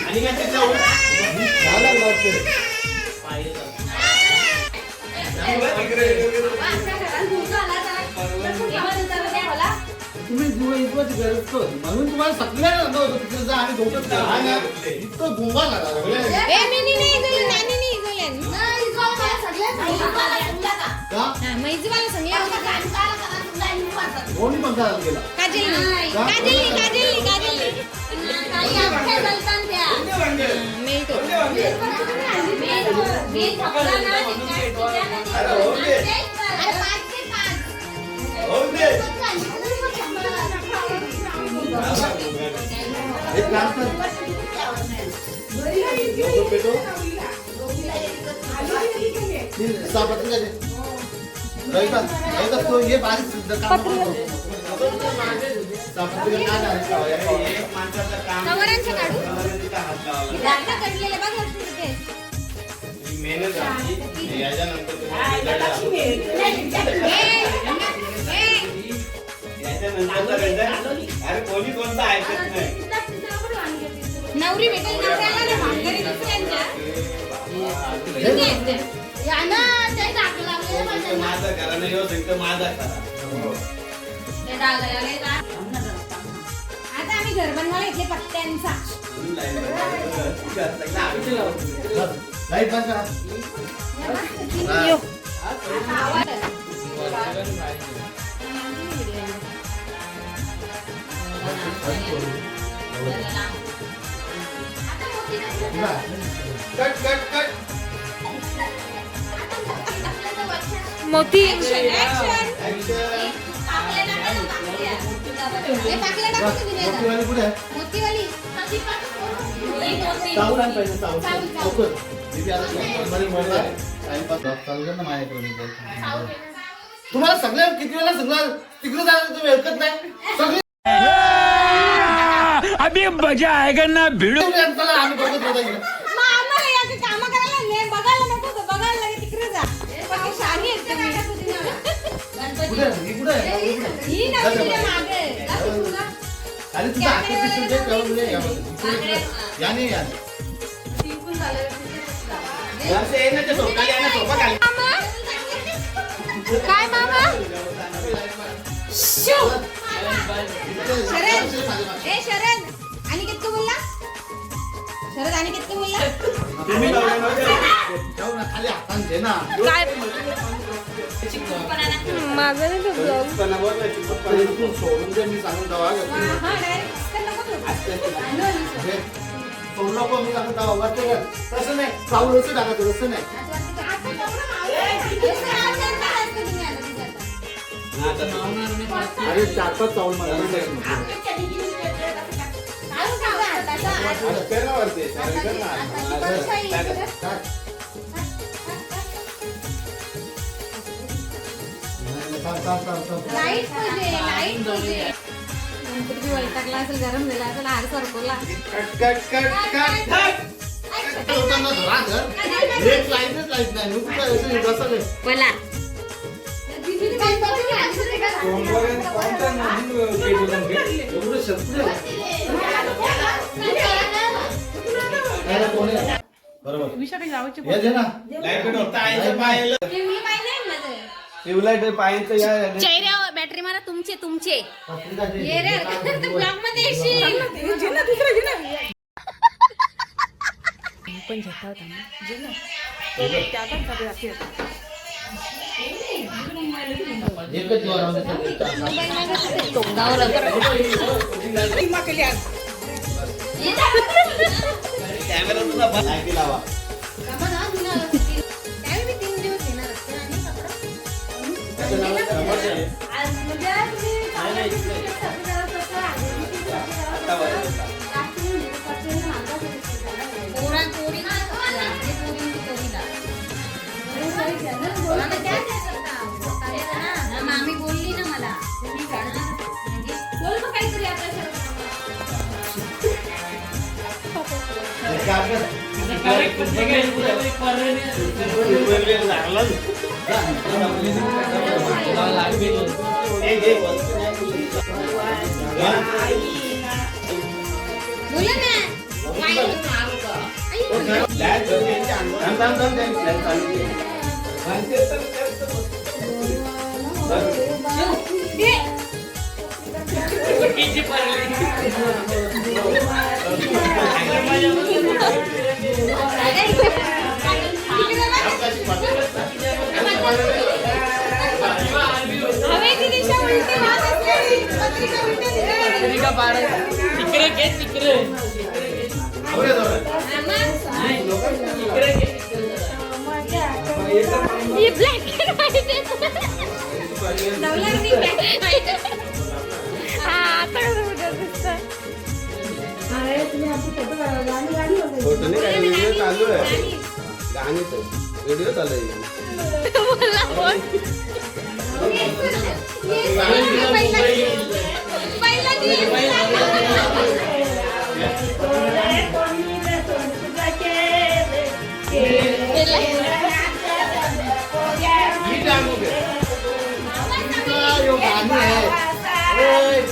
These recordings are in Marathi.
आणि काय त्याच्या तुम्ही गरज म्हणून तुम्हाला सगळ्या आणि इतकं गोंगा लागला कोणी पण गेला तो ये बारीक अरे कोणी कोणता ऐकत नाही नवरी भेटेल नवऱ्याला ना भांगरी दुसऱ्यांच्या माझा करा नाही हो माझा करा आता आम्ही घर बनवायला इथले पत्त्यांचा लाईट बंद करा कट कट कट मोती तुम्हाला सगळ्या किती वेळा सगळं तिकडे जायला तुम्ही ऐकत नाही सगळे अभी मजा आएगा ना भिड़ो आम्ही बघत होता काम करायला बघायला नको बघायला लागे तिकडे जा शाही आहेत ही नवरी मागे आणि तुझा याने काय मामा शरद शरद आणि कितकं बोलला शरद आणि कितकं बोलला खाली हातान घे ना काय माझं नाही सोडून दे मी सांगून दवा सोडलं पण मी सांगून दवा तसं नाही चावलं असं टाकायचं तसं नाही अरे 4-5 चावल मला वैतागला असेल गरम झाला असेल हार सरकवला बोला चेहऱ्यावर बॅटरी मारा तुमचे तुमचे ब्लॉग मध्ये पण झेपा होता लावा मामी बोलली ना मला बोल काहीतरी लागलं बोला ना. फ्लॅट होते यांचे अंगावर. थांब, थांब, थांब, त्यांनी फ्लॅट चालू केली. Manchester ये. हवेची दिशा उलटी वाहत असलेली पत्रिका उलटी दिशेला. आवडे जवळ. ये ब्लॅक अँड व्हाईट आहे. नवलांनी ब्लॅक अँड व्हाईट. हा आता कसं उद्या दिसतं. फोटो नाही काय, व्हिडिओ चालू आहे. गाणी तर व्हिडिओ चालू आहे. बोला बोल. पहिला यो गाणी आहे. ए,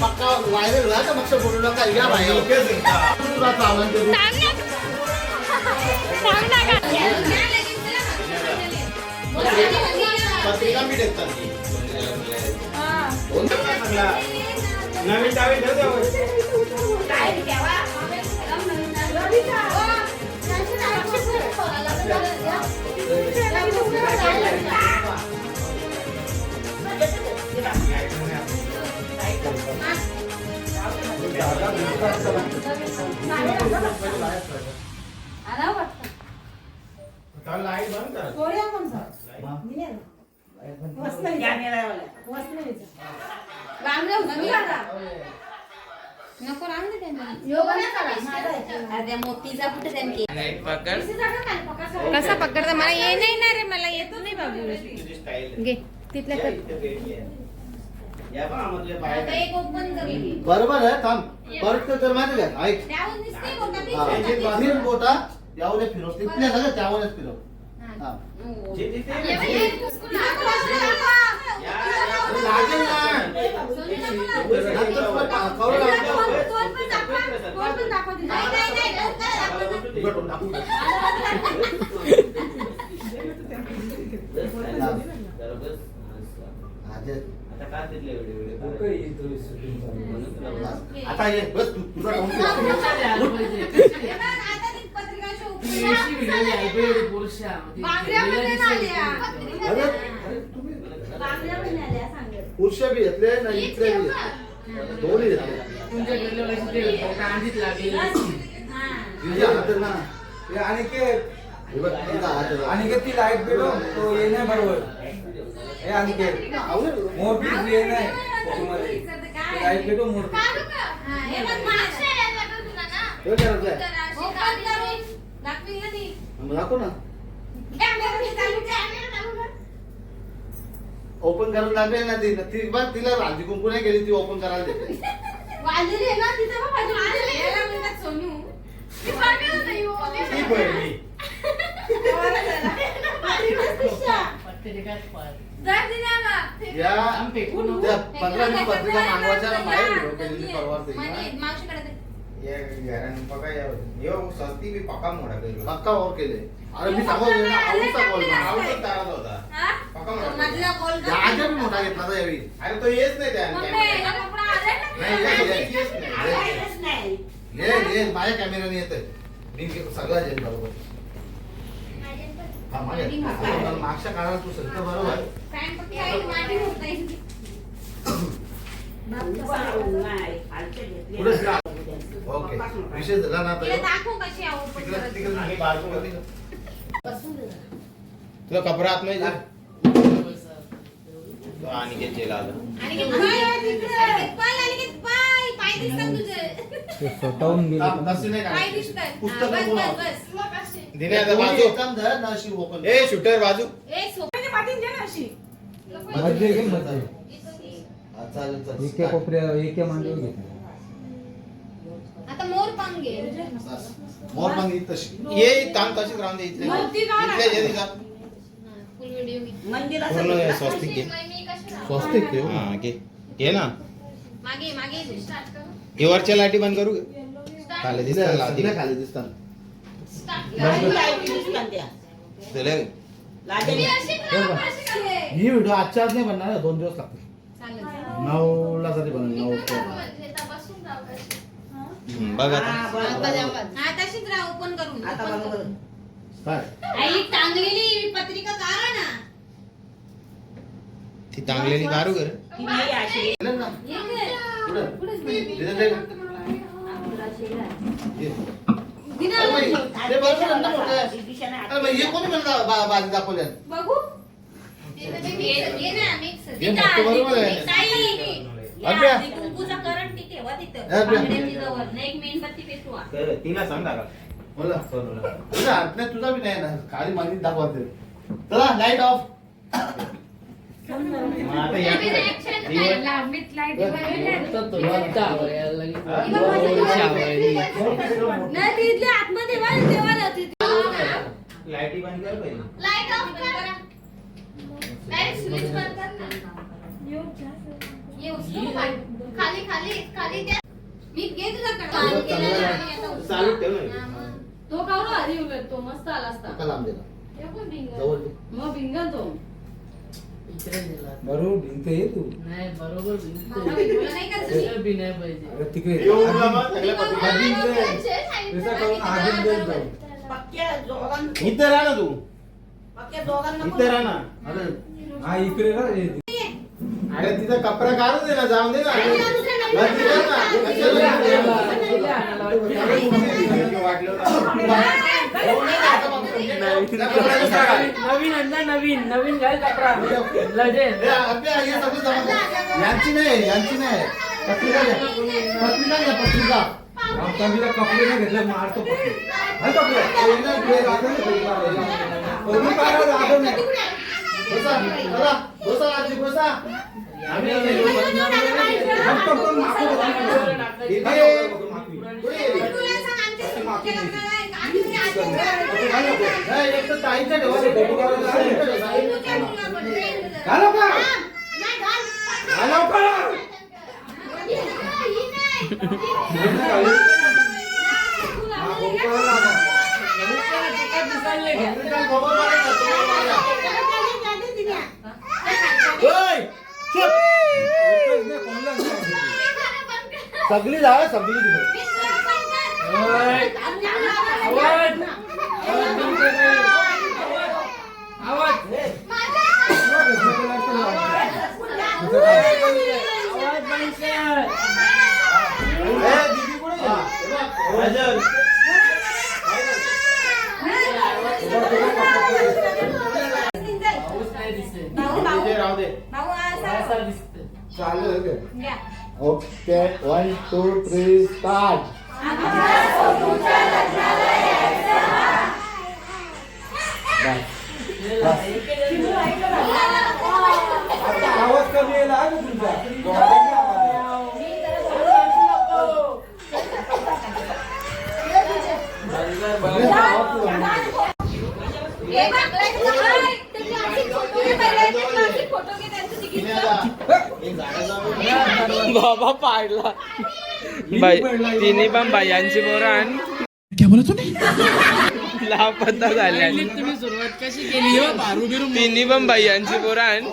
पक्का व्हायरल व्हा तर मग बोलू नका या भाई. तुला चालून देऊ. पत्रिका मी देतात ती. कोणतं काय म्हणला? नवीन डावी ठेव द्यावं. लाईट बंद कर. नको राहून दे त्यांना. अरे मोतीचा कुठे त्यांनी कसा पकडता मला ये नाही ना रे, मला येत नाही बाबू. तुझी स्टाईल घे तिथल्या कर. या बा आमधले आता बाहेर. एक ओपन करू. बरोबर आहे. थांब परत तर माहिती का ऐक. त्यावर दिसते बोटा ती. हा, फिर बोटा यावर फिरव. तिथल्या सगळं त्यावरच फिरव. हा. जे तिथे ये बाई, हे पुसकून नको लावू. अरे लागेल ना. नंतर तुला कळू लागतं. तोंड पण दाखवा. तोंड पण दाखवा तिला. नाही, नाही, उघड होऊन टाकू. आजे, आता का तिथले व्हिडिओ आता ये बस तुझा टाऊन हे बघ, आता ती पत्रिकाची बांगड्या पण नाही आल्या. अरे बांगड्या पण नाही आल्या, सांग. पुरुष बी घेतले ना इथले बी घेतले. दोन्ही घेतले. तुझ्या हातात ना. हे बघ, तुझा हात आहे. अनिकेत ती लाईट पेटो तो ये नाही बरोबर हे अनिकेत आवडेल. मोर पीस ये नाही फोटोमध्ये. ते लाईट पेटो मोर पीस. हा, हे बघ, मागच्या यायला लागलं तुला ना. हे करायचं आहे. ओपन करून दाखवील ना ती. मग दाखव ना. कॅमेरा चालू कर. ओपन करायला लागेल ना ती. ती बघ तिला राजी कुंकू नाही गेली ती ओपन करायला देते. वाजली आहे ना तिथं बघ बाजूला. याला म्हणतात सोनू. ती पागल होती हो. ती पडली. जर दिल्याला. या त्या 15-20 पत्रिका मागवायच्या बाहेर व्हिडिओ केलेली परवाच आहे. मनी मावशीकडे दे. ये गॅरंटी पका यो सस्ती भी पका मोडा करी पक्का और केले. अरे मी सांगतो ना आवडीचा बोल ना. आवडत तारत होता. हा? पका तो मोडा मधला गोल कर. याच्या बी मोठा घेतला तर यावी. अरे तो येच नाही त्या मम्मी, कॅमेऱ्यात. याला कपडा आलाय ना? नाही, नाही. ये माझ्या कॅमेऱ्याने येतंय. मी सगळं जेल बरोबर. हा माझ्या मागच्या काळात तू सगळं बरोबर. पॅन्ट पक्की आहे, मांडी होत आहे. पुढे जा. ओके विषय झाला ना तिला तर दाखवू कशी आहे open तिकडे करायची. तिकडे आणि बाजूला तुला कपडा आत नाही जा. तो अनिकेत जेल आला. आणि किती पाय आहे तिकडे? आणि किती पाय दिसतात तुझे. स्वतःहून नसती नाही पाय काय दिसतात. पुस्तकं बस, बोला. बस, बस. दिने आता बाजू. एकदम धर ना अशी ओपन. ए शूटर बाजू. ए, सोप्याने पाठीन दे ना अशी. मध्ये घे मध्ये हा, चालेल चालेल. एके कोपऱ्या एके मांडीवर घेतलं आता मोर पंग घे. बस. मोर मागणी तशी. ये ताम तशीच राहून दे इथले. वरती काढ. इथले जे दिसा. फुल व्हिडिओ घे. पूर्ण स्वस्तिक घे. स्वस्तिक ठेव. हा घे. घे ना. मागे मागे स्टार्ट करू. हे वरच्या लाईटी बंद करू. स्टार्ट खाली दिसतात लादी. सगळ्या खाली दिसतात दिले. ही व्हिडिओ आजच्या आज नाही बनणार 2 दिवस लागतील 9ला साठी बनवणार 9 बघ आता तशीच राहा ओपन करून काय आई टांगलेली पत्रिका काढा ना ती चांगलेली कारू कर. केलं ना? पुढं. तिथं ते- हे. अरे बाई, ते बरोबर आहे ना मोठं. अरे बाई, हे कोणी म्हणलं बाजी दाखवल्या बघू घे ना मिक्स हे मोठं बरोबर आहे. अभ्या. कुंकूचा करंट तिथे वा तिथं अभ्या. बांगड्याची जवळ ना एक मेणबत्ती पेटवा तिला सांग दादा बोला तुझा हात नाही तुझा बी नाही ना खाली माती दाखवते चला लाईट ऑफ मग आता या नाही तिथले आतमध्ये वा देवाला तिथे लाईटी बंद कर पहिले. लाईट ऑफ कर लाईट स्विच बंद कर ना ये उसको खाली खाली खाली द्या मी घे तुझ्याकडे चालू ठेव ना. तो कावला आधी उलट तो मस्त आला असता नका लांब दिला हे पण भिंगल. जवळ दे. मग भिंगल तो बरोबर भिंगते ये तू नाही बरोबर भिंगतो. मला भिंगलं नाही का तुम्ही? सगळं भिंगाय पाहिजे. अरे तिकडे येऊन जा मग, सगळ्या मी पत्रिका. आधी मला दे. पाहिजे, सांगितलं तसं करून आणि आधी तिथं दे बरोबर. जाऊ. इथं राहा ना तू. इथे राहा ना. अरे हा इकडे राहा रे. अरे तिथं कपडा काढू दे ना जाऊन दे ना. आणि या दुसऱ्या नाही. बस तिथं ना. कशाला वाटलं नवीन आणला नवीन घाल कपडा लगेच. हे अभ्या, हे सगळं जमा कर. यांची नाही पत्रिका घ्या पत्रिका आमचा कपडे नाही घेतले मारतो पकडे. हा कपडे. हे राहतं ना. कधी पारा राहतं नाही. बसा चला बसा आजी बसा आम्ही फक्त पण माफी देतो. इथे. तुला सांग, आमच्या समोरच्या लग्नाला आहे का? आम्ही तुझ्या आधी घरात नाही एक तर ताईच्या ठेवा फोटो काढायला ताईच्या ठेवा. तुझ्या मुलाकडे जाईल. घालो का? नाही, घाल. घालो का? ही नाही. हा, फोटो काढायला लागा. ओय, चुप. एकच नाही, कोणाला नाही. सगळी जागा सगळी दिली. आवाज आवाज भिंगते रे. आवाज आवाज बंद कर. ए, दीदी कुठे गेली? राजन. पाऊस नाही दिसत. इथे राहू दे. भाऊ असा असा दिसतं. चालू आहे का? घ्या. ओके 1 2 3 स्टार्ट आता आवाज कमी यायला आहे का तुमचा? हे बघ, त्याची आजी फोटो घे पहिले, त्याची आजी फोटो घे, त्यांचं तिकीट इथे काढ. आता. एक झाडं जाऊन. बाबा पाडला तिन्ही पण बायांची पोरं आणि लापता झाल्या तुम्ही सुरुवात कशी केली हो पारू बिरू तिन्ही पण बायांची पोरं आणि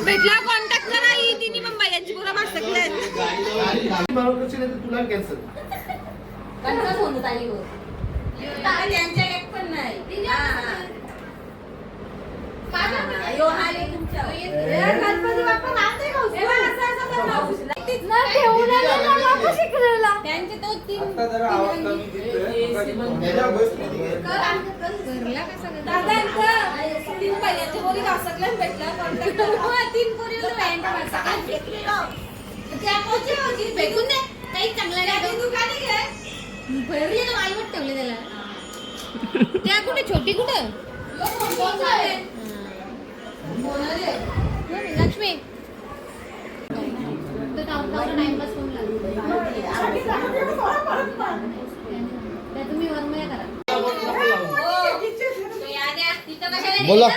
भेटला कॉन्टॅक्ट करा ही तिन्ही मुंबई यांची पुरा मास सकले बरोबर करशील नाही तर तुला कॅन्सल कंटाळच होऊन आली हो त्यांच्या एक पण नाही यो हाले तुमच्या गणपती बाप्पा नाचते त्यांचे तो तीन आता जरा आवाज कमी दिसतोय. याच्यावर बस नाही. दादा तीन पहिल्याचे बोली वाचकल्यान भेटला कॉन्टॅक्ट तीन पोरी भेटून दे काही चांगलं नाही दुकाने घे भरली तर मालवट ठेवले त्याला त्या कुठे छोटी कुठं लक्ष्मी टाइमपास करून तुम्ही वरमया करा बोला